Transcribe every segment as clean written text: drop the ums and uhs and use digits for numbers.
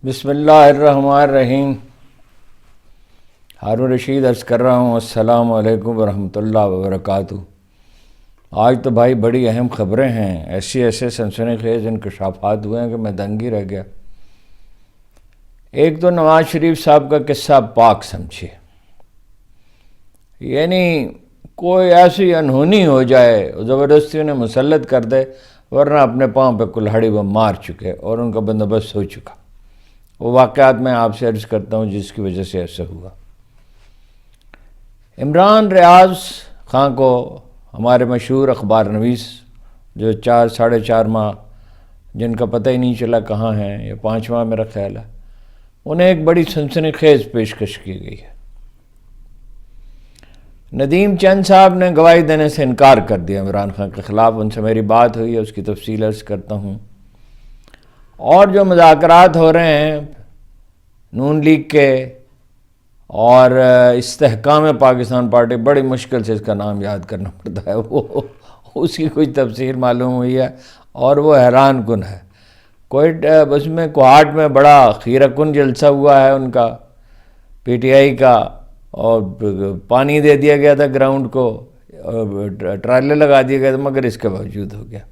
بسم اللہ الرحمن الرحیم۔ ہارون رشید عرض کر رہا ہوں، السلام علیکم ورحمۃ اللہ وبرکاتہ۔ آج تو بھائی بڑی اہم خبریں ہیں، ایسے سنسنی خیز انکشافات ہوئے ہیں کہ میں دنگ ہی رہ گیا۔ ایک تو نواز شریف صاحب کا قصہ پاک سمجھے، یعنی کوئی ایسی انہونی ہو جائے زبردستی انہیں مسلط کر دے، ورنہ اپنے پاؤں پہ کلہاڑی وہ مار چکے اور ان کا بندوبست ہو چکا۔ وہ واقعات میں آپ سے عرض کرتا ہوں جس کی وجہ سے ایسا ہوا۔ عمران ریاض خان کو، ہمارے مشہور اخبار نویس جو 4.5 ماہ جن کا پتہ ہی نہیں چلا کہاں ہیں، یا 5 ماہ میرا خیال ہے، انہیں ایک بڑی سنسنی خیز پیشکش کی گئی ہے۔ ندیم چند صاحب نے گواہی دینے سے انکار کر دیا عمران خان کے خلاف۔ ان سے میری بات ہوئی ہے، اس کی تفصیل عرض کرتا ہوں۔ اور جو مذاکرات ہو رہے ہیں نون لیگ کے اور استحکام پاکستان پارٹی، بڑی مشکل سے اس کا نام یاد کرنا پڑتا ہے، وہ اس کی کچھ تفصیل معلوم ہوئی ہے اور وہ حیران کن ہے۔ اس میں کوہاٹ میں بڑا خیرہ کن جلسہ ہوا ہے ان کا، پی ٹی آئی کا، اور پانی دے دیا گیا تھا گراؤنڈ کو، ٹرالے لگا دیے گئے تھے، مگر اس کے باوجود ہو گیا۔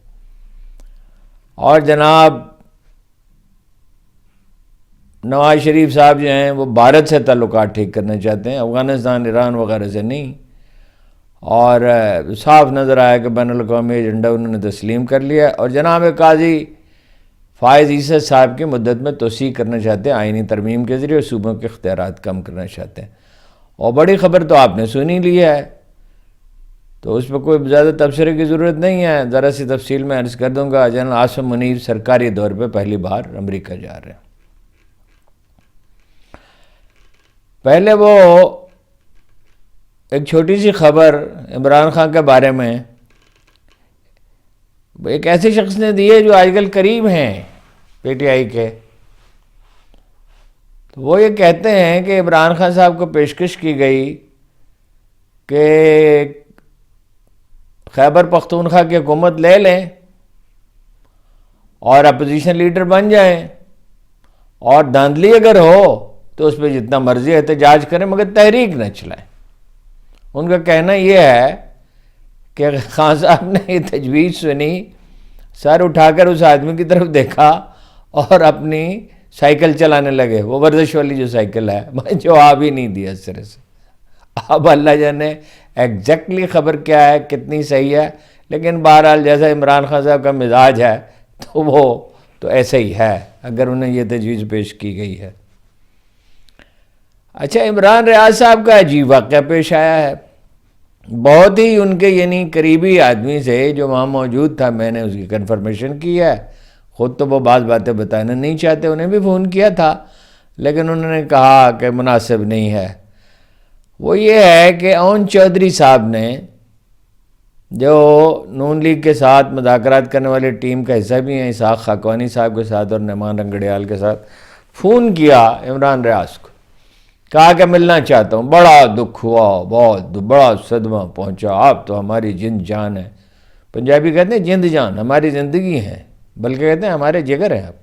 اور جناب نواز شریف صاحب جو ہیں وہ بھارت سے تعلقات ٹھیک کرنا چاہتے ہیں، افغانستان، ایران وغیرہ سے نہیں، اور صاف نظر آیا کہ بین الاقوامی ایجنڈا انہوں نے تسلیم کر لیا۔ اور جناب قاضی فائز عیسیٰ صاحب کی مدت میں توسیع کرنا چاہتے ہیں، آئینی ترمیم کے ذریعے صوبوں کے اختیارات کم کرنا چاہتے ہیں۔ اور بڑی خبر تو آپ نے سنی لی ہے، تو اس پہ کوئی زیادہ تبصرے کی ضرورت نہیں ہے، ذرا سی تفصیل میں عرض کر دوں گا۔ جنرل عاصم منیر سرکاری دور پہ پہلی بار امریکہ جا رہے ہیں۔ پہلے وہ ایک چھوٹی سی خبر عمران خان کے بارے میں ایک ایسے شخص نے دی ہے جو آج کل قریب ہیں پی ٹی آئی کے، تو وہ یہ کہتے ہیں کہ عمران خان صاحب کو پیشکش کی گئی کہ خیبر پختونخوا کی حکومت لے لیں اور اپوزیشن لیڈر بن جائیں، اور دھاندلی اگر ہو تو اس پہ جتنا مرضی احتجاج کریں مگر تحریک نہ چلائیں۔ ان کا کہنا یہ ہے کہ خان صاحب نے یہ تجویز سنی، سر اٹھا کر اس آدمی کی طرف دیکھا اور اپنی سائیکل چلانے لگے، وہ ورزش والی جو سائیکل ہے، میں جواب ہی نہیں دیا اس طرح سے۔ اب اللہ جانے ایگزیکٹلی خبر کیا ہے، کتنی صحیح ہے، لیکن بہرحال جیسا عمران خان صاحب کا مزاج ہے تو وہ تو ایسا ہی ہے اگر انہیں یہ تجویز پیش کی گئی ہے۔ اچھا، عمران ریاض صاحب کا عجیب واقعہ پیش آیا ہے، بہت ہی ان کے یعنی قریبی آدمی سے جو وہاں موجود تھا، میں نے اس کی کنفرمیشن کی ہے، خود تو وہ بعض باتیں بتانا نہیں چاہتے، انہیں بھی فون کیا تھا لیکن انہوں نے کہا کہ مناسب نہیں ہے۔ وہ یہ ہے کہ اون چودھری صاحب نے، جو نون لیگ کے ساتھ مذاکرات کرنے والی ٹیم کا حصہ بھی ہیں، اسحاق خاقانی صاحب کے ساتھ اور نعمان رنگڑیال کے ساتھ، فون کیا عمران ریاض کو، کہا کہ ملنا چاہتا ہوں۔ بڑا دکھ ہوا، بہت بڑا صدمہ پہنچا، آپ تو ہماری جند جان ہے، پنجابی کہتے ہیں جند جان، ہماری زندگی ہیں، بلکہ کہتے ہیں ہمارے جگر ہیں آپ۔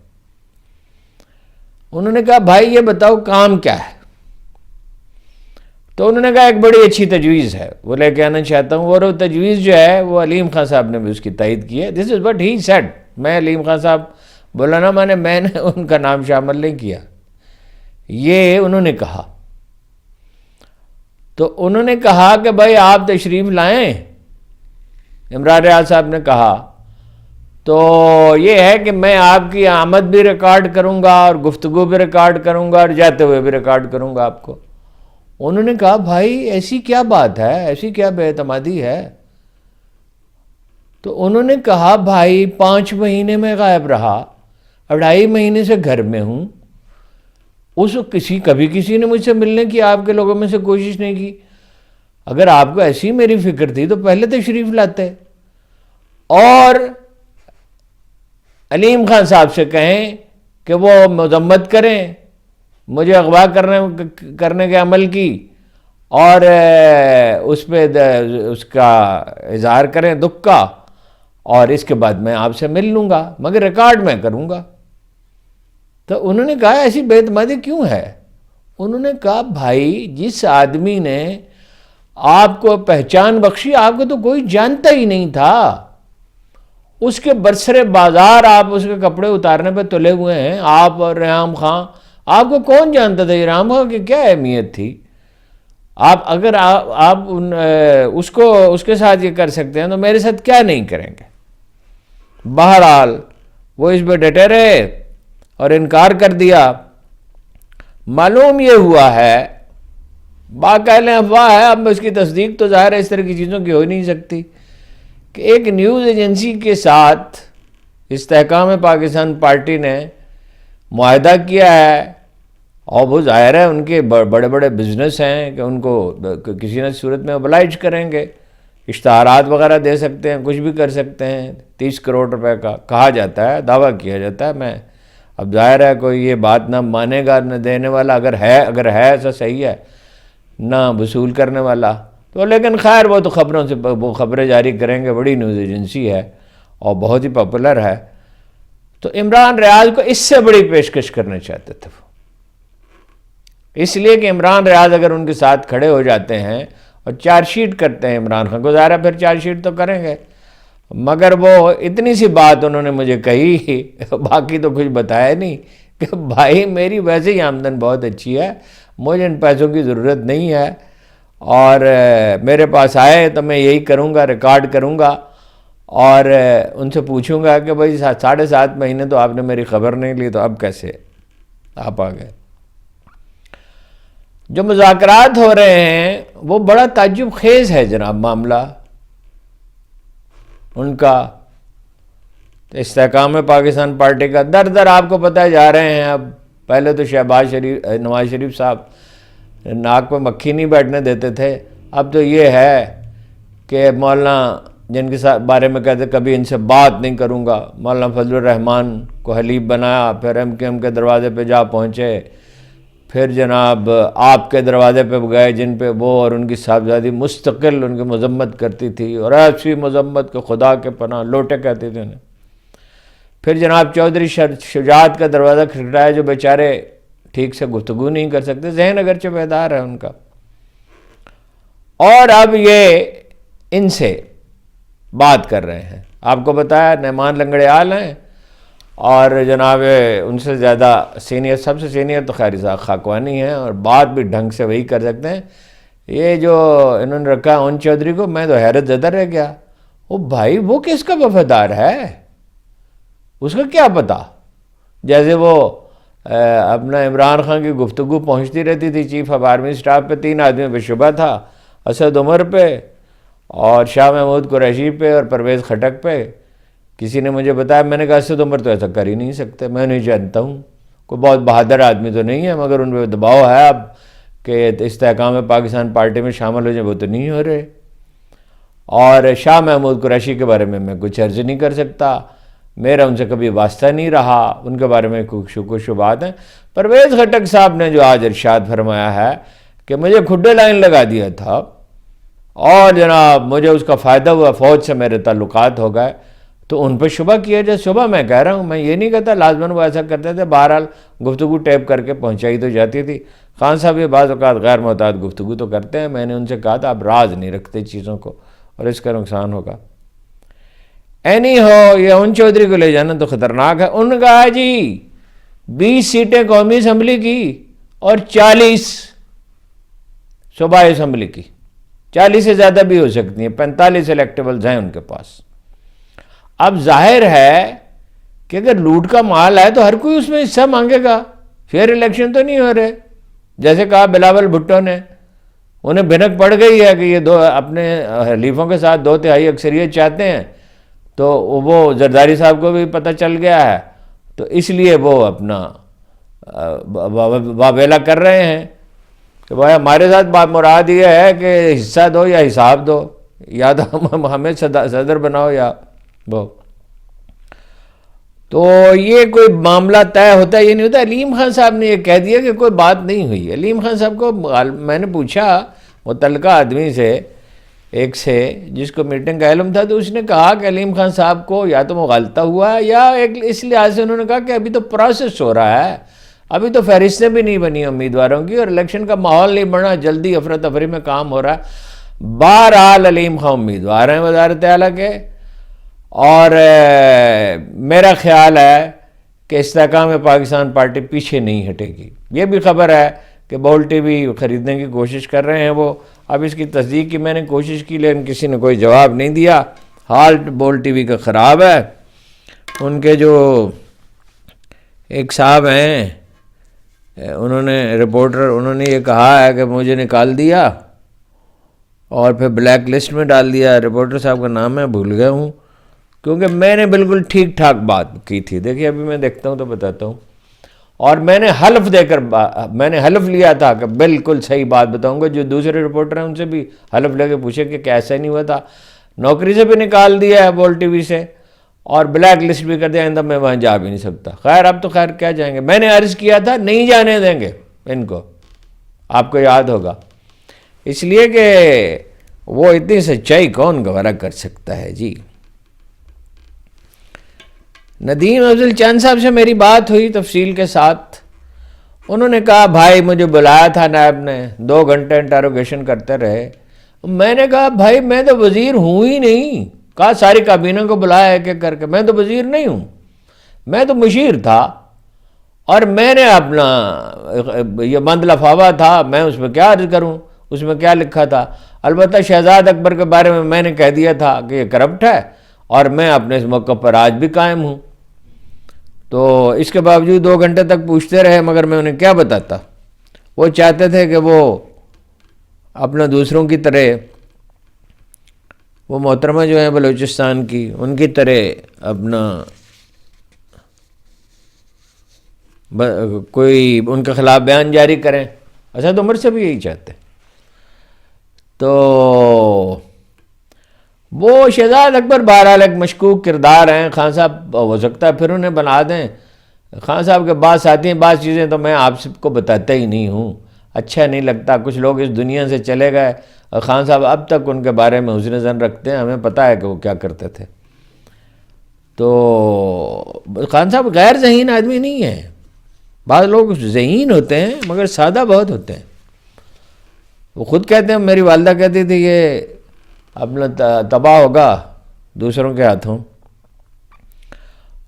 انہوں نے کہا بھائی یہ بتاؤ کام کیا ہے؟ تو انہوں نے کہا ایک بڑی اچھی تجویز ہے، وہ لے کے آنا چاہتا ہوں، اور وہ تجویز جو ہے وہ علیم خان صاحب نے بھی اس کی تائید کی ہے۔ دس از وٹ ہی سیڈ، میں علیم خان صاحب بولا نا، میں نے ان کا نام شامل نہیں کیا، یہ انہوں نے کہا۔ تو انہوں نے کہا کہ بھائی آپ تشریف لائیں، عمران ریاض صاحب نے کہا، تو یہ ہے کہ میں آپ کی آمد بھی ریکارڈ کروں گا اور گفتگو بھی ریکارڈ کروں گا اور جاتے ہوئے بھی ریکارڈ کروں گا آپ کو۔ انہوں نے کہا بھائی ایسی کیا بات ہے، ایسی کیا بے اعتمادی ہے؟ تو انہوں نے کہا بھائی 5 مہینے میں غائب رہا، 2.5 مہینے سے گھر میں ہوں، کبھی کسی نے مجھ سے ملنے کی آپ کے لوگوں میں سے کوشش نہیں کی۔ اگر آپ کو ایسی میری فکر تھی تو پہلے تشریف لاتے، اور علیم خان صاحب سے کہیں کہ وہ مذمت کریں مجھے اغوا کرنے کے عمل کی، اور اس پہ اس کا اظہار کریں دکھ کا، اور اس کے بعد میں آپ سے مل لوں گا، مگر ریکارڈ میں کروں گا۔ تو انہوں نے کہا ایسی بے اعتمادی کیوں ہے؟ انہوں نے کہا بھائی جس آدمی نے آپ کو پہچان بخشی آپ کو تو کوئی جانتا ہی نہیں تھا، اس کے برسر بازار آپ اس کے کپڑے اتارنے پہ تلے ہوئے ہیں، آپ اور ریحام خان، آپ کو کون جانتا تھا؟ ریحام خان کی کیا اہمیت تھی؟ آپ اگر آپ اس کے ساتھ یہ کر سکتے ہیں تو میرے ساتھ کیا نہیں کریں گے؟ بہرحال وہ اس پہ ڈٹے رہے اور انکار کر دیا۔ معلوم یہ ہوا ہے، باقاعدہ افواہ ہے، اب اس کی تصدیق تو ظاہر ہے اس طرح کی چیزوں کی ہو نہیں سکتی، کہ ایک نیوز ایجنسی کے ساتھ استحکام پاکستان پارٹی نے معاہدہ کیا ہے، اور وہ ظاہر ہے ان کے بڑے بڑے بزنس ہیں کہ ان کو کسی نہ صورت میں ابلائج کریں گے، اشتہارات وغیرہ دے سکتے ہیں، کچھ بھی کر سکتے ہیں۔ 30 کروڑ روپے کا کہا جاتا ہے، دعویٰ کیا جاتا ہے۔ میں اب ظاہر ہے کوئی یہ بات نہ مانے گا نہ دینے والا، اگر ہے ایسا صحیح ہے، نہ وصول کرنے والا تو، لیکن خیر وہ تو خبروں سے وہ خبریں جاری کریں گے، بڑی نیوز ایجنسی ہے اور بہت ہی پاپولر ہے۔ تو عمران ریاض کو اس سے بڑی پیشکش کرنا چاہتے تھے وہ، اس لیے کہ عمران ریاض اگر ان کے ساتھ کھڑے ہو جاتے ہیں اور چارج شیٹ کرتے ہیں عمران خان کو، ظاہر ہے پھر چارج شیٹ تو کریں گے، مگر وہ اتنی سی بات انہوں نے مجھے کہی، باقی تو کچھ بتایا نہیں، کہ بھائی میری ویسے ہی آمدن بہت اچھی ہے، مجھے ان پیسوں کی ضرورت نہیں ہے، اور میرے پاس آئے تو میں یہی کروں گا، ریکارڈ کروں گا اور ان سے پوچھوں گا کہ بھائی 7.5 مہینے تو آپ نے میری خبر نہیں لی، تو اب کیسے آپ آ گئے؟ جو مذاکرات ہو رہے ہیں وہ بڑا تعجب خیز ہے جناب معاملہ ان کا۔ استحکام پاکستان پارٹی کا در آپ کو پتہ جا رہے ہیں۔ اب پہلے تو نواز شریف صاحب ناک پہ مکھی نہیں بیٹھنے دیتے تھے، اب تو یہ ہے کہ مولانا جن کے ساتھ بارے میں کہتے کبھی ان سے بات نہیں کروں گا، مولانا فضل الرحمان کو حلیف بنایا، پھر MKM کے دروازے پہ جا پہنچے، پھر جناب آپ کے دروازے پہ گئے جن پہ وہ اور ان کی صاحبزادی مستقل ان کی مذمت کرتی تھی، اور ایسی مذمت کہ خدا کے پناہ لوٹے کہتے تھے انہیں۔ پھر جناب چودھری شجاعت کا دروازہ کھٹکھٹایا، جو بیچارے ٹھیک سے گفتگو نہیں کر سکتے، ذہن اگرچہ بیدار ہے ان کا، اور اب یہ ان سے بات کر رہے ہیں۔ آپ کو بتایا نعمان لنگڑیال ہیں، اور جناب ان سے زیادہ سینئر، سب سے سینئر تو خیر اسحاق خاقوانی ہیں، اور بات بھی ڈھنگ سے وہی کر سکتے ہیں۔ یہ جو انہوں نے رکھا اون چودھری کو، میں تو حیرت زدہ رہ گیا، وہ بھائی وہ کس کا وفادار ہے؟ اس کا کیا پتہ؟ جیسے وہ اپنا عمران خان کی گفتگو پہنچتی رہتی تھی چیف آف آرمی اسٹاف پہ، 3 آدمیوں پہ شبہ تھا، اسد عمر پہ اور شاہ محمود قریشی پہ اور پرویز خٹک پہ۔ کسی نے مجھے بتایا، میں نے کہا اسد عمر تو ایسا کر ہی نہیں سکتے، میں نہیں جانتا ہوں، کوئی بہت بہادر آدمی تو نہیں ہے، مگر ان پہ دباؤ ہے اب کہ استحکام پاکستان پارٹی میں شامل ہو جائیں، وہ تو نہیں ہو رہے۔ اور شاہ محمود قریشی کے بارے میں کچھ عرض نہیں کر سکتا، میرا ان سے کبھی واسطہ نہیں رہا، ان کے بارے میں کچھ شبہات ہیں۔ پرویز خٹک صاحب نے جو آج ارشاد فرمایا ہے کہ مجھے کھڈے لائن لگا دیا تھا اور جناب مجھے اس کا فائدہ ہوا، فوج سے میرے تعلقات ہو گئے، تو ان پہ شبہ کیا جائے۔ شبہ میں کہہ رہا ہوں، میں یہ نہیں کہتا لازماً وہ ایسا کرتے تھے، بہرحال گفتگو ٹیپ کر کے پہنچائی تو جاتی تھی۔ خان صاحب یہ بعض اوقات غیر محتاط گفتگو تو کرتے ہیں، میں نے ان سے کہا تھا آپ راز نہیں رکھتے چیزوں کو اور اس کا نقصان ہوگا۔ اینی ہو، یہ اون چودھری کو لے جانا تو خطرناک ہے۔ ان کا جی 20 سیٹیں قومی اسمبلی کی اور 40 صوبائی اسمبلی کی، 40 سے زیادہ بھی ہو سکتی ہیں، 45 الیکٹیبلز ہیں ان کے پاس۔ اب ظاہر ہے کہ اگر لوٹ کا مال ہے تو ہر کوئی اس میں حصہ مانگے گا، فیئر الیکشن تو نہیں ہو رہے۔ جیسے کہا بلاول بھٹو نے، انہیں بھنک پڑ گئی ہے کہ یہ دو اپنے حلیفوں کے ساتھ 2/3 اکثریت چاہتے ہیں، تو وہ زرداری صاحب کو بھی پتہ چل گیا ہے، تو اس لیے وہ اپنا واویلا کر رہے ہیں کہ بھائی ہمارے ساتھ بات مراد یہ ہے کہ حصہ دو یا حساب دو، یا تو ہمیں صدر بناؤ یا وہ۔ تو یہ کوئی معاملہ طے ہوتا ہے، یہ نہیں ہوتا۔ علیم خان صاحب نے یہ کہہ دیا کہ کوئی بات نہیں ہوئی۔ علیم خان صاحب کو میں نے پوچھا متعلقہ آدمی سے ایک سے جس کو میٹنگ کا علم تھا، تو اس نے کہا کہ علیم خان صاحب کو یا تو مغالطہ ہوا ہے، یا ایک اس لحاظ سے انہوں نے کہا کہ ابھی تو پروسیس ہو رہا ہے، ابھی تو فہرستیں بھی نہیں بنی امیدواروں کی، اور الیکشن کا ماحول نہیں بنا، جلدی افراتفری میں کام ہو رہا ہے۔ بہرحال علیم خان امیدوار ہیں وزارت اعلیٰ کے، اور میرا خیال ہے کہ استحکام پاکستان پارٹی پیچھے نہیں ہٹے گی۔ یہ بھی خبر ہے کہ بول ٹی وی خریدنے کی کوشش کر رہے ہیں وہ، اب اس کی تصدیق کی میں نے کوشش کی لیکن کسی نے کوئی جواب نہیں دیا۔ حال بول ٹی وی کا خراب ہے، ان کے جو ایک صاحب ہیں انہوں نے رپورٹر، انہوں نے یہ کہا ہے کہ مجھے نکال دیا اور پھر بلیک لسٹ میں ڈال دیا۔ رپورٹر صاحب کا نام میں بھول گیا ہوں، کیونکہ میں نے بالکل ٹھیک ٹھاک بات کی تھی۔ دیکھیے ابھی میں دیکھتا ہوں تو بتاتا ہوں، اور میں نے حلف لیا تھا کہ بالکل صحیح بات بتاؤں گا۔ جو دوسرے رپورٹر ہیں ان سے بھی حلف لے کے پوچھے کہ ایسا نہیں ہوا تھا، نوکری سے بھی نکال دیا ہے بول ٹی وی سے، اور بلیک لسٹ بھی کر دیا، آئندہ میں وہاں جا بھی نہیں سکتا۔ خیر اب تو خیر کیا جائیں گے، میں نے عرض کیا تھا نہیں جانے دیں گے ان کو، آپ کو یاد ہوگا، اس لیے کہ وہ اتنی سچائی کون گوارا کر سکتا ہے جی۔ ندیم افضل چند صاحب سے میری بات ہوئی تفصیل کے ساتھ، انہوں نے کہا بھائی مجھے بلایا تھا نائب نے، 2 گھنٹے انٹروگیشن کرتے رہے۔ میں نے کہا بھائی میں تو وزیر ہوں ہی نہیں، کہا ساری کابینہ کو بلایا ایک ایک کر کے، میں تو وزیر نہیں ہوں، میں تو مشیر تھا، اور میں نے اپنا یہ بند لفافہ تھا، میں اس میں کیا عرض کروں، اس میں کیا لکھا تھا۔ البتہ شہزاد اکبر کے بارے میں نے کہہ دیا تھا کہ یہ کرپٹ ہے، اور میں اپنے اس موقع پر آج بھی قائم ہوں۔ تو اس کے باوجود 2 گھنٹے تک پوچھتے رہے، مگر میں انہیں کیا بتاتا۔ وہ چاہتے تھے کہ وہ اپنا دوسروں کی طرح، وہ محترمہ جو ہیں بلوچستان کی، ان کی طرح اپنا کوئی ان کے خلاف بیان جاری کریں۔ اسد عمر سے بھی یہی چاہتے۔ تو وہ شہزاد اکبر بہرحال ایک مشکوک کردار ہیں، خان صاحب ہو سکتا ہے پھر انہیں بنا دیں۔ خان صاحب کے بعض ساتھی ہیں، بعض چیزیں تو میں آپ سب کو بتاتا ہی نہیں ہوں، اچھا نہیں لگتا۔ کچھ لوگ اس دنیا سے چلے گئے، اور خان صاحب اب تک ان کے بارے میں حسن ظن رکھتے ہیں، ہمیں پتہ ہے کہ وہ کیا کرتے تھے۔ تو خان صاحب غیر ذہین آدمی نہیں ہیں، بعض لوگ ذہین ہوتے ہیں مگر سادہ بہت ہوتے ہیں۔ وہ خود کہتے ہیں، میری والدہ کہتی تھی یہ اپنا تباہ ہوگا دوسروں کے ہاتھوں۔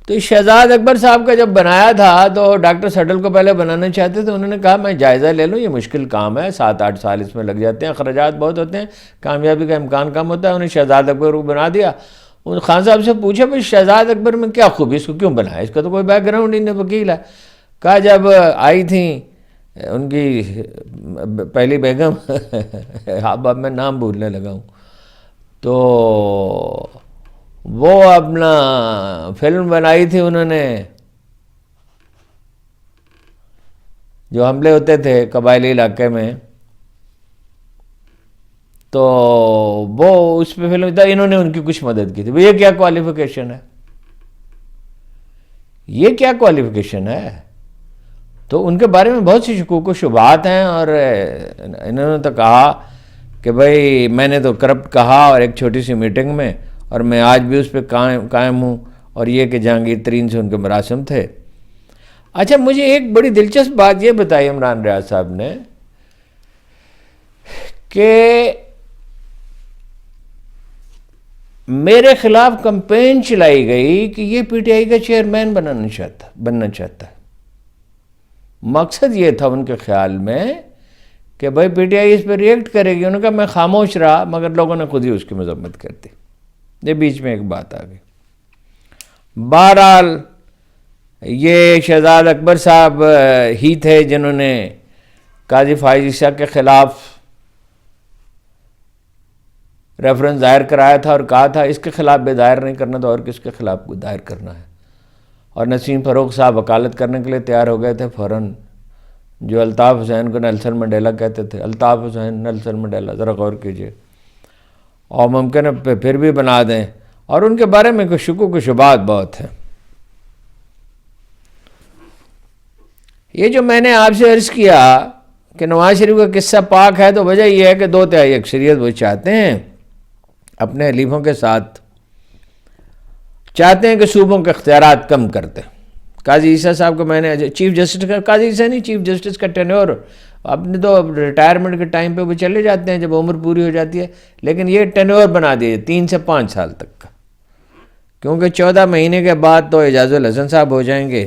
تو شہزاد اکبر صاحب کا جب بنایا تھا تو ڈاکٹر سٹل کو پہلے بنانا چاہتے تھے، انہوں نے کہا میں جائزہ لے لوں، یہ مشکل کام ہے، 7-8 سال اس میں لگ جاتے ہیں، اخراجات بہت ہوتے ہیں، کامیابی کا امکان کم ہوتا ہے۔ انہیں شہزاد اکبر کو بنا دیا۔ ان خان صاحب سے پوچھا بھائی شہزاد اکبر میں کیا خوبی، اس کو کیوں بنایا، اس کا تو کوئی بیک گراؤنڈ ہی نہیں، وکیل ہے۔ کہا جب آئی تھیں ان کی پہلی بیگم اب میں نام بھولنے لگا ہوں، تو وہ اپنا فلم بنائی تھی انہوں نے، جو حملے ہوتے تھے قبائلی علاقے میں، تو وہ اس پہ فلم تھا، انہوں نے ان کی کچھ مدد کی تھی۔ یہ کیا کوالیفیکیشن ہے، یہ کیا کوالیفیکیشن ہے؟ تو ان کے بارے میں بہت سی شکوک و شبہات ہیں، اور انہوں نے تو کہا کہ بھائی میں نے تو کرپٹ کہا، اور ایک چھوٹی سی میٹنگ میں، اور میں آج بھی اس پہ قائم ہوں، اور یہ کہ جہانگیر ترین سے ان کے مراسم تھے۔ اچھا مجھے ایک بڑی دلچسپ بات یہ بتائی عمران ریاض صاحب نے کہ میرے خلاف کمپین چلائی گئی کہ یہ پی ٹی آئی کا چیئرمین بننا چاہتا ہے۔ مقصد یہ تھا ان کے خیال میں کہ بھائی پی ٹی آئی اس پہ ریئیکٹ کرے گی۔ انہوں نے کہا میں خاموش رہا، مگر لوگوں نے خود ہی اس کی مذمت کر دی۔ یہ بیچ میں ایک بات آ گئی۔ بہرحال یہ شہزاد اکبر صاحب ہی تھے جنہوں نے قاضی فائز عیسیٰ کے خلاف ریفرنس دائر کرایا تھا، اور کہا تھا اس کے خلاف بھی دائر نہیں کرنا تو اور کس کے خلاف دائر کرنا ہے۔ اور نسیم فاروق صاحب وکالت کرنے کے لیے تیار ہو گئے تھے فوراً، جو الطاف حسین کو نیلسن منڈیلا کہتے تھے۔ الطاف حسین، نیلسن منڈیلا، ذرا غور کیجئے، اور ممکن ہے پھر بھی بنا دیں، اور ان کے بارے میں کچھ شکوک و شبہات بہت ہیں۔ یہ جو میں نے آپ سے عرض کیا کہ نواز شریف کا قصہ پاک ہے، تو وجہ یہ ہے کہ 2/3 اکثریت وہ چاہتے ہیں اپنے حلیفوں کے ساتھ چاہتے ہیں کہ صوبوں کے اختیارات کم کرتے. قاضی عیسیٰ صاحب کو میں نے چیف جسٹس کا، قاضی عیسیٰ نہیں، چیف جسٹس کا ٹینیور اپنے تو ریٹائرمنٹ کے ٹائم پہ وہ چلے جاتے ہیں جب عمر پوری ہو جاتی ہے، لیکن یہ ٹینیور بنا دیے 3 سے 5 سال تک کا، کیونکہ 14 مہینے کے بعد تو اعجاز الحسن صاحب ہو جائیں گے،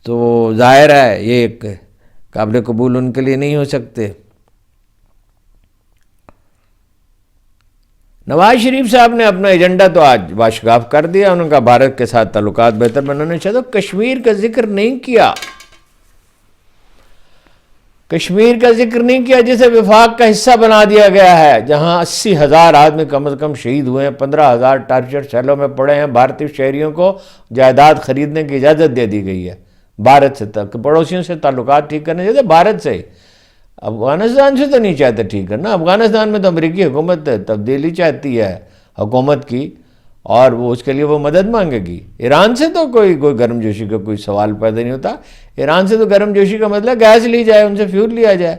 تو ظاہر ہے یہ ایک قابل قبول ان کے لیے نہیں ہو سکتے. نواز شریف صاحب نے اپنا ایجنڈا تو آج واشگاف کر دیا، انہوں نے کہا بھارت کے ساتھ تعلقات بہتر بنانے چاہتے. کشمیر کا ذکر نہیں کیا، کشمیر کا ذکر نہیں کیا جسے وفاق کا حصہ بنا دیا گیا ہے، جہاں 80,000 آدمی کم از کم شہید ہوئے ہیں، 15,000 ٹارچر سیلوں میں پڑے ہیں. بھارتی شہریوں کو جائیداد خریدنے کی اجازت دے دی گئی ہے بھارت سے، تک پڑوسیوں سے تعلقات ٹھیک کرنے چاہتے بھارت سے. افغانستان سے تو نہیں چاہتے ٹھیک کرنا، افغانستان میں تو امریکی حکومت تبدیلی چاہتی ہے حکومت کی، اور وہ اس کے لیے وہ مدد مانگے گی. ایران سے تو کوئی گرم جوشی کا کوئی سوال پیدا نہیں ہوتا. ایران سے تو گرم جوشی کا مطلب گیس لی جائے، ان سے فیول لیا جائے،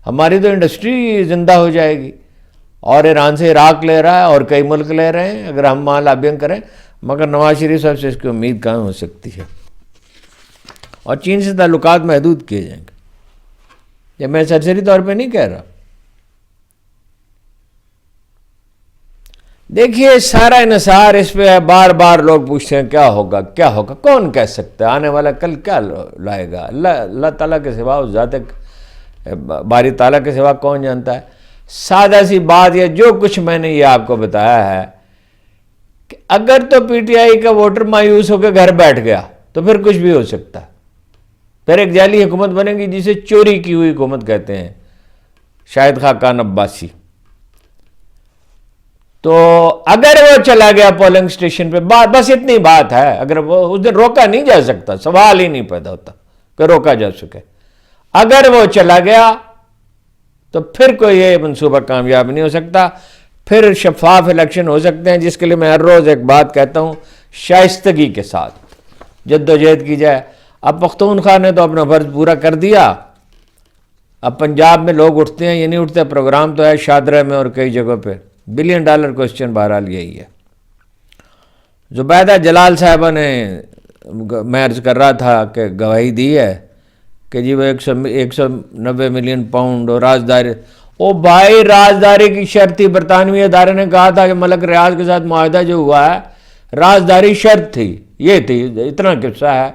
ہماری تو انڈسٹری زندہ ہو جائے گی. اور ایران سے عراق لے رہا ہے اور کئی ملک لے رہے ہیں اگر ہم وہاں لابنگ کریں، مگر نواز شریف صاحب سے اس کی امید کہاں ہو سکتی ہے. اور چین سے تعلقات محدود کیے جائیں گے، یہ میں سرسری طور پہ نہیں کہہ رہا. دیکھیے سارا انحصار اس پہ ہے. بار بار لوگ پوچھتے ہیں کیا ہوگا کیا ہوگا، کون کہہ سکتا ہے آنے والا کل کیا لائے گا؟ اللہ تعالیٰ کے سوا، اس ذات باری تعالیٰ کے سوا کون جانتا ہے. سادہ سی بات یہ جو کچھ میں نے یہ آپ کو بتایا ہے کہ اگر تو پی ٹی آئی کا ووٹر مایوس ہو کے گھر بیٹھ گیا تو پھر کچھ بھی ہو سکتا ہے. پھر ایک جعلی حکومت بنے گی جسے چوری کی ہوئی حکومت کہتے ہیں، شاہد خاقان عباسی. تو اگر وہ چلا گیا پولنگ سٹیشن پہ، بس اتنی بات ہے، اگر وہ اس دن روکا نہیں جا سکتا، سوال ہی نہیں پیدا ہوتا کہ روکا جا سکے. اگر وہ چلا گیا تو پھر کوئی یہ منصوبہ کامیاب نہیں ہو سکتا. پھر شفاف الیکشن ہو سکتے ہیں، جس کے لیے میں ہر روز ایک بات کہتا ہوں، شائستگی کے ساتھ جدوجہد کی جائے. اب پختونخوا نے تو اپنا فرض پورا کر دیا. اب پنجاب میں لوگ اٹھتے ہیں، یہ نہیں اٹھتے، پروگرام تو ہے شادرہ میں اور کئی جگہوں پہ. $1 بلین کوسچن بہرحال یہی ہے. زبیدہ جلال صاحبہ نے، میں عرض کر رہا تھا کہ گواہی دی ہے کہ جی وہ 190 ملین پاؤنڈ اور رازداری. او بھائی رازداری کی شرط تھی، برطانوی ادارے نے کہا تھا کہ ملک ریاض کے ساتھ معاہدہ جو ہوا ہے رازداری شرط تھی، یہ تھی. اتنا قصہ ہے.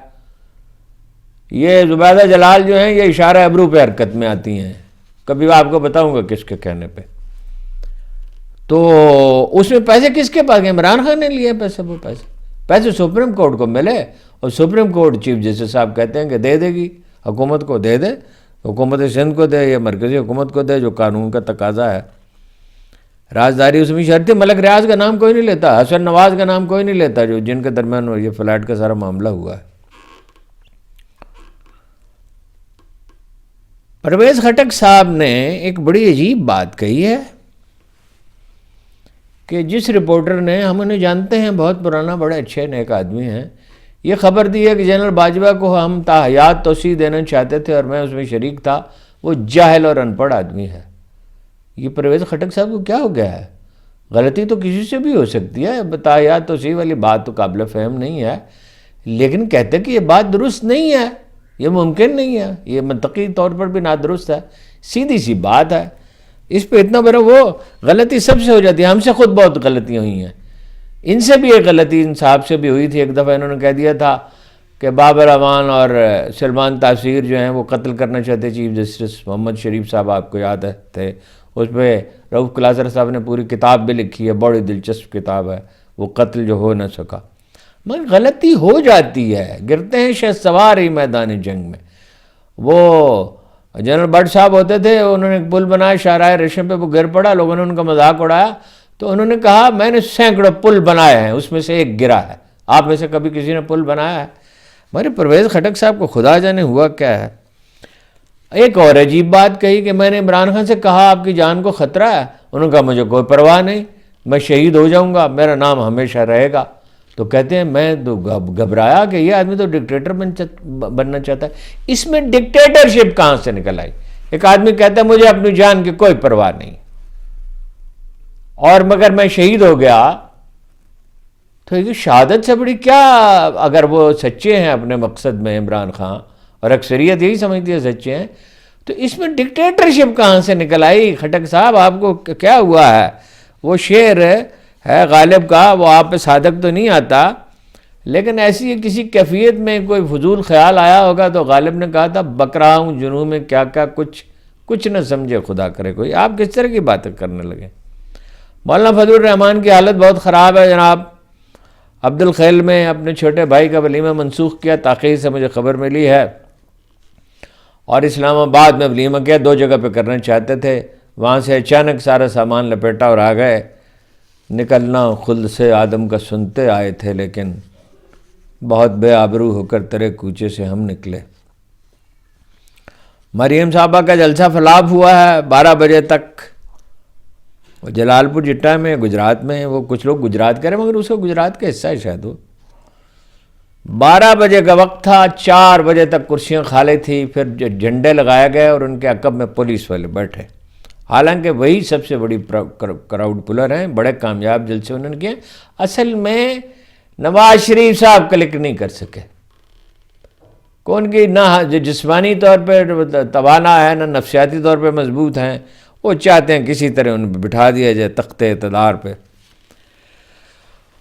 یہ زبیدہ جلال جو ہیں یہ اشارہ ابرو پہ حرکت میں آتی ہیں، کبھی آپ کو بتاؤں گا کس کے کہنے پہ. تو اس میں پیسے کس کے پاس گئے؟ عمران خان نے لیے پیسے. وہ پیسے سپریم کورٹ کو ملے، اور سپریم کورٹ چیف جسٹس صاحب کہتے ہیں کہ دے دے گی، حکومت کو دے دے، حکومت سندھ کو دے یا مرکزی حکومت کو دے، جو قانون کا تقاضا ہے. رازداری اس میں شرط ہے. ملک ریاض کا نام کوئی نہیں لیتا، حسن نواز کا نام کوئی نہیں لیتا، جو جن کے درمیان یہ فلیٹ کا سارا معاملہ ہوا ہے. پرویز خٹک صاحب نے ایک بڑی عجیب بات کہی ہے کہ جس رپورٹر نے، ہم انہیں جانتے ہیں، بہت پرانا، بڑے اچھے نیک آدمی ہیں، یہ خبر دی ہے کہ جنرل باجوہ کو ہم تاحیات توسیع دینا چاہتے تھے اور میں اس میں شریک تھا، وہ جاہل اور ان پڑھ آدمی ہے. یہ پرویز خٹک صاحب کو کیا ہو گیا ہے؟ غلطی تو کسی سے بھی ہو سکتی ہے، تاحیات توسیع والی بات تو قابل فہم نہیں ہے، لیکن کہتے کہ یہ بات درست نہیں ہے، یہ ممکن نہیں ہے، یہ منطقی طور پر بھی نادرست ہے. سیدھی سی بات ہے. اس پہ اتنا بڑا وہ غلطی سب سے ہو جاتی ہے. ہم سے خود بہت غلطیاں ہوئی ہیں، ان سے بھی ایک غلطی ان صاحب سے بھی ہوئی تھی. ایک دفعہ انہوں نے کہہ دیا تھا کہ بابر امان اور سلمان تاثیر جو ہیں وہ قتل کرنا چاہتے چیف جسٹس محمد شریف صاحب، آپ کو یاد تھے. اس پہ رؤف کلاسر صاحب نے پوری کتاب بھی لکھی ہے، بڑی دلچسپ کتاب ہے، وہ قتل جو ہو نہ سکا. مگر غلطی ہو جاتی ہے، گرتے ہیں شہ سوار ہی میدان جنگ میں. وہ جنرل بٹ صاحب ہوتے تھے، انہوں نے ایک پل بنایا شاہراہ ریشم پہ، وہ گر پڑا، لوگوں نے ان کا مذاق اڑایا، تو انہوں نے کہا میں نے سینکڑوں پل بنائے ہیں، اس میں سے ایک گرا ہے. آپ میں سے کبھی کسی نے پل بنایا ہے؟ ہمارے پرویز خٹک صاحب کو خدا جانے ہوا کیا ہے. ایک اور عجیب بات کہی کہ میں نے عمران خان سے کہا آپ کی جان کو خطرہ ہے، انہوں نے کہا مجھے کوئی پرواہ نہیں، میں شہید ہو جاؤں گا، میرا نام ہمیشہ رہے گا. تو کہتے ہیں میں تو گھبرایا کہ یہ آدمی تو ڈکٹیٹر بننا چاہتا ہے. اس میں ڈکٹیٹرشپ کہاں سے نکل آئی؟ ایک آدمی کہتا ہے مجھے اپنی جان کی کوئی پرواہ نہیں. اور مگر میں شہید ہو گیا تو یہ شہادت سے بڑی کیا، اگر وہ سچے ہیں اپنے مقصد میں عمران خان، اور اکثریت یہی سمجھتی ہے سچے ہیں، تو اس میں ڈکٹیٹرشپ کہاں سے نکل آئی؟ کھٹک صاحب آپ کو کیا ہوا ہے؟ وہ شعر ہے غالب کا، وہ آپ پہ صادق تو نہیں آتا، لیکن ایسی کسی کیفیت میں کوئی فضول خیال آیا ہوگا تو غالب نے کہا تھا بکرا ہوں جنوں میں کیا کیا کچھ نہ سمجھے خدا کرے کوئی۔ آپ کس طرح کی باتیں کرنے لگے؟ مولانا فضل الرحمان کی حالت بہت خراب ہے جناب۔ عبد الخیل میں اپنے چھوٹے بھائی کا ولیمہ منسوخ کیا، تاخیر سے مجھے خبر ملی ہے، اور اسلام آباد میں ولیمہ کیا 2 جگہ پہ کرنا چاہتے تھے، وہاں سے اچانک سارا سامان لپیٹا اور آ گئے۔ نکلنا خلد سے آدم کا سنتے آئے تھے، لیکن بہت بے آبرو ہو کر تیرے کوچے سے ہم نکلے۔ مریم صاحبہ کا جلسہ فلاپ ہوا ہے 12 بجے تک، وہ جلال پور جٹا میں گجرات میں، وہ کچھ لوگ گجرات کہہ رہے ہیں مگر اس کو گجرات کا حصہ ہے شاید وہ۔ 12 بجے کا وقت تھا، 4 بجے تک کرسیاں خالی تھی، پھر جھنڈے لگائے گئے اور ان کے عقب میں پولیس والے بیٹھے، حالانکہ وہی سب سے بڑی کراؤڈ پلر ہیں، بڑے کامیاب جلسے انہوں نے کیے۔ اصل میں نواز شریف صاحب کلک نہیں کر سکے، کون کی نہ جسمانی طور پہ توانا ہے، نہ نفسیاتی طور پہ مضبوط ہیں، وہ چاہتے ہیں کسی طرح ان پہ بٹھا دیا جائے تخت اقتدار پہ۔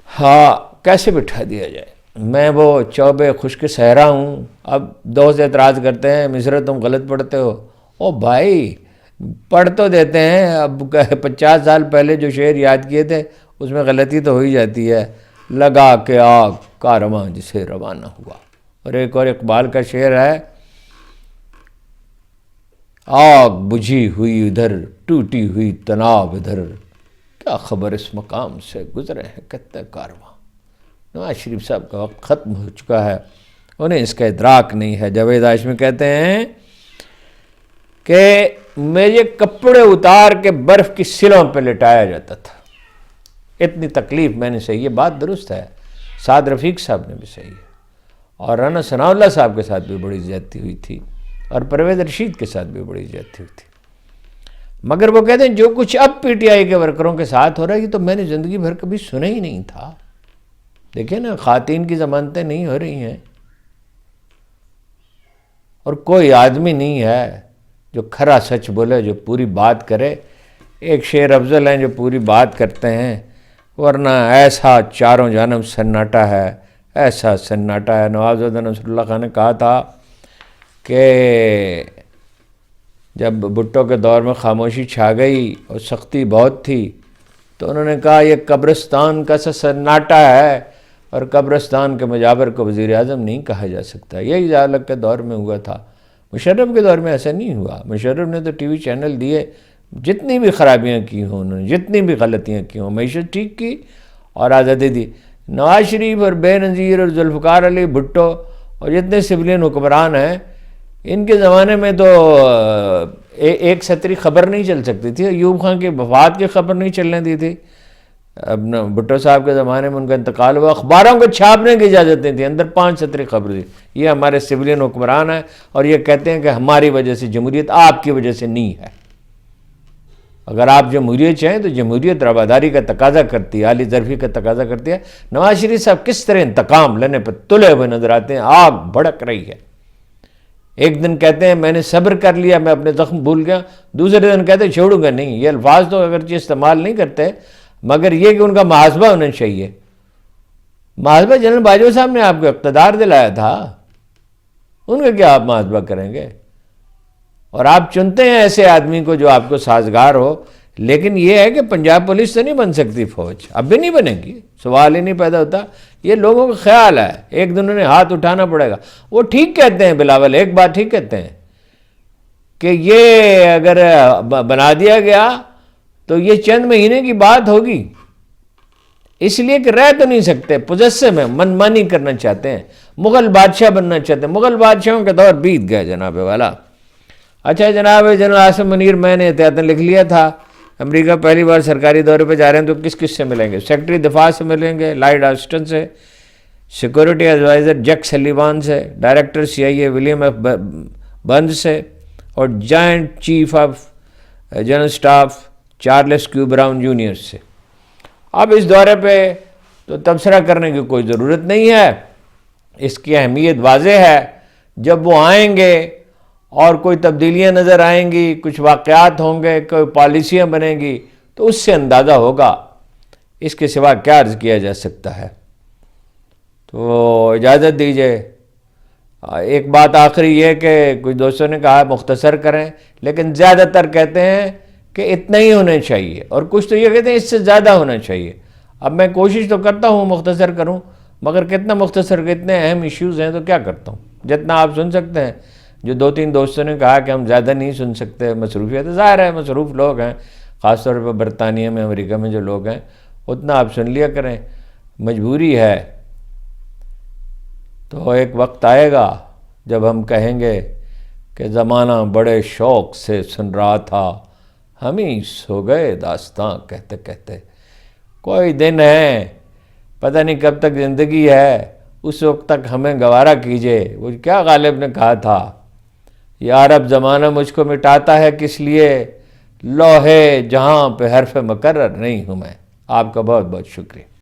ہاں کیسے بٹھا دیا جائے؟ میں وہ چوبے خشک صحرا ہوں۔ اب دوست اعتراض کرتے ہیں مصر تم غلط پڑھتے ہو۔ او بھائی پڑھ تو دیتے ہیں، اب 50 سال پہلے جو شعر یاد کیے تھے اس میں غلطی تو ہو ہی جاتی ہے۔ لگا کے آگ کارواں جسے روانہ ہوا، اور ایک اور اقبال کا شعر ہے، آگ بجھی ہوئی ادھر ٹوٹی ہوئی تناب ادھر، کیا خبر اس مقام سے گزرے ہیں کتے کارواں۔ نواز شریف صاحب کا وقت ختم ہو چکا ہے، انہیں اس کا ادراک نہیں ہے۔ جاوید ہاشمی کہتے ہیں کہ میرے کپڑے اتار کے برف کی سلوں پہ لٹایا جاتا تھا، اتنی تکلیف میں نے سہی۔ یہ بات درست ہے، سعد رفیق صاحب نے بھی صحیح ہے، اور رانا ثناء اللہ صاحب کے ساتھ بھی بڑی زیادتی ہوئی تھی، اور پرویز رشید کے ساتھ بھی بڑی زیادتی ہوئی تھی، مگر وہ کہتے ہیں جو کچھ اب پی ٹی آئی کے ورکروں کے ساتھ ہو رہا ہے یہ تو میں نے زندگی بھر کبھی سنا ہی نہیں تھا۔ دیکھیں نا، خواتین کی ضمانتیں نہیں ہو رہی ہیں، اور کوئی آدمی نہیں ہے جو کھرا سچ بولے، جو پوری بات کرے۔ ایک شعر افضل ہیں جو پوری بات کرتے ہیں، ورنہ ایسا چاروں جانب سناٹا ہے، ایسا سناٹا ہے۔ نواب زادہ نصر اللہ خان نے کہا تھا کہ جب بھٹو کے دور میں خاموشی چھا گئی اور سختی بہت تھی تو انہوں نے کہا یہ قبرستان کا سا سناٹا ہے، اور قبرستان کے مجاور کو وزیر اعظم نہیں کہا جا سکتا۔ یہی ضیاء-الحق کے دور میں ہوا تھا، مشرف کے دور میں ایسا نہیں ہوا۔ مشرف نے تو ٹی وی چینل دیے، جتنی بھی خرابیاں کی ہوں انہوں نے، جتنی بھی غلطیاں کی ہوں، معیشت ٹھیک کی اور آزادی دی۔ نواز شریف اور بے نظیر اور ذوالفقار علی بھٹو اور جتنے سویلین حکمران ہیں، ان کے زمانے میں تو ایک سطری خبر نہیں چل سکتی تھی، ایوب خان کی وفات کی خبر نہیں چلنے دی تھی۔ اب بھٹو صاحب کے زمانے میں ان کا انتقال ہوا، اخباروں کو چھاپنے کی اجازت نہیں تھی، اندر 5 سطری خبر تھی۔ یہ ہمارے سویلین حکمران ہیں اور یہ کہتے ہیں کہ ہماری وجہ سے جمہوریت، آپ کی وجہ سے نہیں ہے۔ اگر آپ جمہوریت چاہیں تو جمہوریت رواداری کا تقاضا کرتی ہے، عالی ظرفی کا تقاضا کرتی ہے۔ نواز شریف صاحب کس طرح انتقام لینے پر تلے ہوئے نظر آتے ہیں، آگ بھڑک رہی ہے۔ ایک دن کہتے ہیں میں نے صبر کر لیا، میں اپنے زخم بھول گیا، دوسرے دن کہتے ہیں چھوڑوں گا نہیں۔ یہ الفاظ تو اگرچہ استعمال نہیں کرتے، مگر یہ کہ ان کا محاسبہ ہونا چاہیے۔ محاسبہ جنرل باجوہ صاحب نے آپ کو اقتدار دلایا تھا، ان کا کیا آپ محاسبہ کریں گے؟ اور آپ چنتے ہیں ایسے آدمی کو جو آپ کو سازگار ہو، لیکن یہ ہے کہ پنجاب پولیس تو نہیں بن سکتی فوج، اب بھی نہیں بنے گی، سوال ہی نہیں پیدا ہوتا۔ یہ لوگوں کا خیال ہے، ایک دن انہیں ہاتھ اٹھانا پڑے گا۔ وہ ٹھیک کہتے ہیں بلاول، ایک بات ٹھیک کہتے ہیں کہ یہ اگر بنا دیا گیا تو یہ چند مہینے کی بات ہوگی، اس لیے کہ رہ تو نہیں سکتے، پوزیسو ہیں، من مانی کرنا چاہتے ہیں، مغل بادشاہ بننا چاہتے ہیں۔ مغل بادشاہوں کا دور بیت گیا جناب والا۔ اچھا جناب جنرل عاصم منیر، میں نے احتیاطاً لکھ لیا تھا، امریکہ پہلی بار سرکاری دورے پہ جا رہے ہیں تو کس کس سے ملیں گے؟ سیکرٹری دفاع سے ملیں گے لائیڈ آسٹن سے، سیکورٹی ایڈوائزر جیک سلیوان سے، director CIA William F Burns سے، اور joint chief of general staff Charles Q Brown junior سے۔ اب اس دورے پہ تو تبصرہ کرنے کی کوئی ضرورت نہیں ہے، اس کی اہمیت واضح ہے۔ جب وہ آئیں گے اور کوئی تبدیلیاں نظر آئیں گی، کچھ واقعات ہوں گے، کوئی پالیسیاں بنیں گی، تو اس سے اندازہ ہوگا۔ اس کے سوا کیا عرض کیا جا سکتا ہے؟ تو اجازت دیجیے، ایک بات آخری یہ کہ کچھ دوستوں نے کہا مختصر کریں، لیکن زیادہ تر کہتے ہیں کہ اتنا ہی ہونا چاہیے، اور کچھ تو یہ کہتے ہیں اس سے زیادہ ہونا چاہیے۔ اب میں کوشش تو کرتا ہوں مختصر کروں، مگر کتنا مختصر، کتنے اہم ایشوز ہیں تو کیا کرتا ہوں، جتنا آپ سن سکتے ہیں۔ جو 2-3 دوستوں نے کہا کہ ہم زیادہ نہیں سن سکتے، مصروفیت، ظاہر ہے مصروف لوگ ہیں، خاص طور پہ برطانیہ میں، امریکہ میں جو لوگ ہیں، اتنا آپ سن لیا کریں، مجبوری ہے۔ تو ایک وقت آئے گا جب ہم کہیں گے کہ زمانہ بڑے شوق سے سن رہا تھا، ہم ہی سو گئے داستاں کہتے کہتے۔ کوئی دن ہے، پتہ نہیں کب تک زندگی ہے، اس وقت تک ہمیں گوارا کیجئے۔ وہ کیا غالب نے کہا تھا، یا رب زمانہ مجھ کو مٹاتا ہے کس لیے، لوحے جہاں پہ حرف مقرر نہیں ہوں میں۔ آپ کا بہت بہت شکریہ۔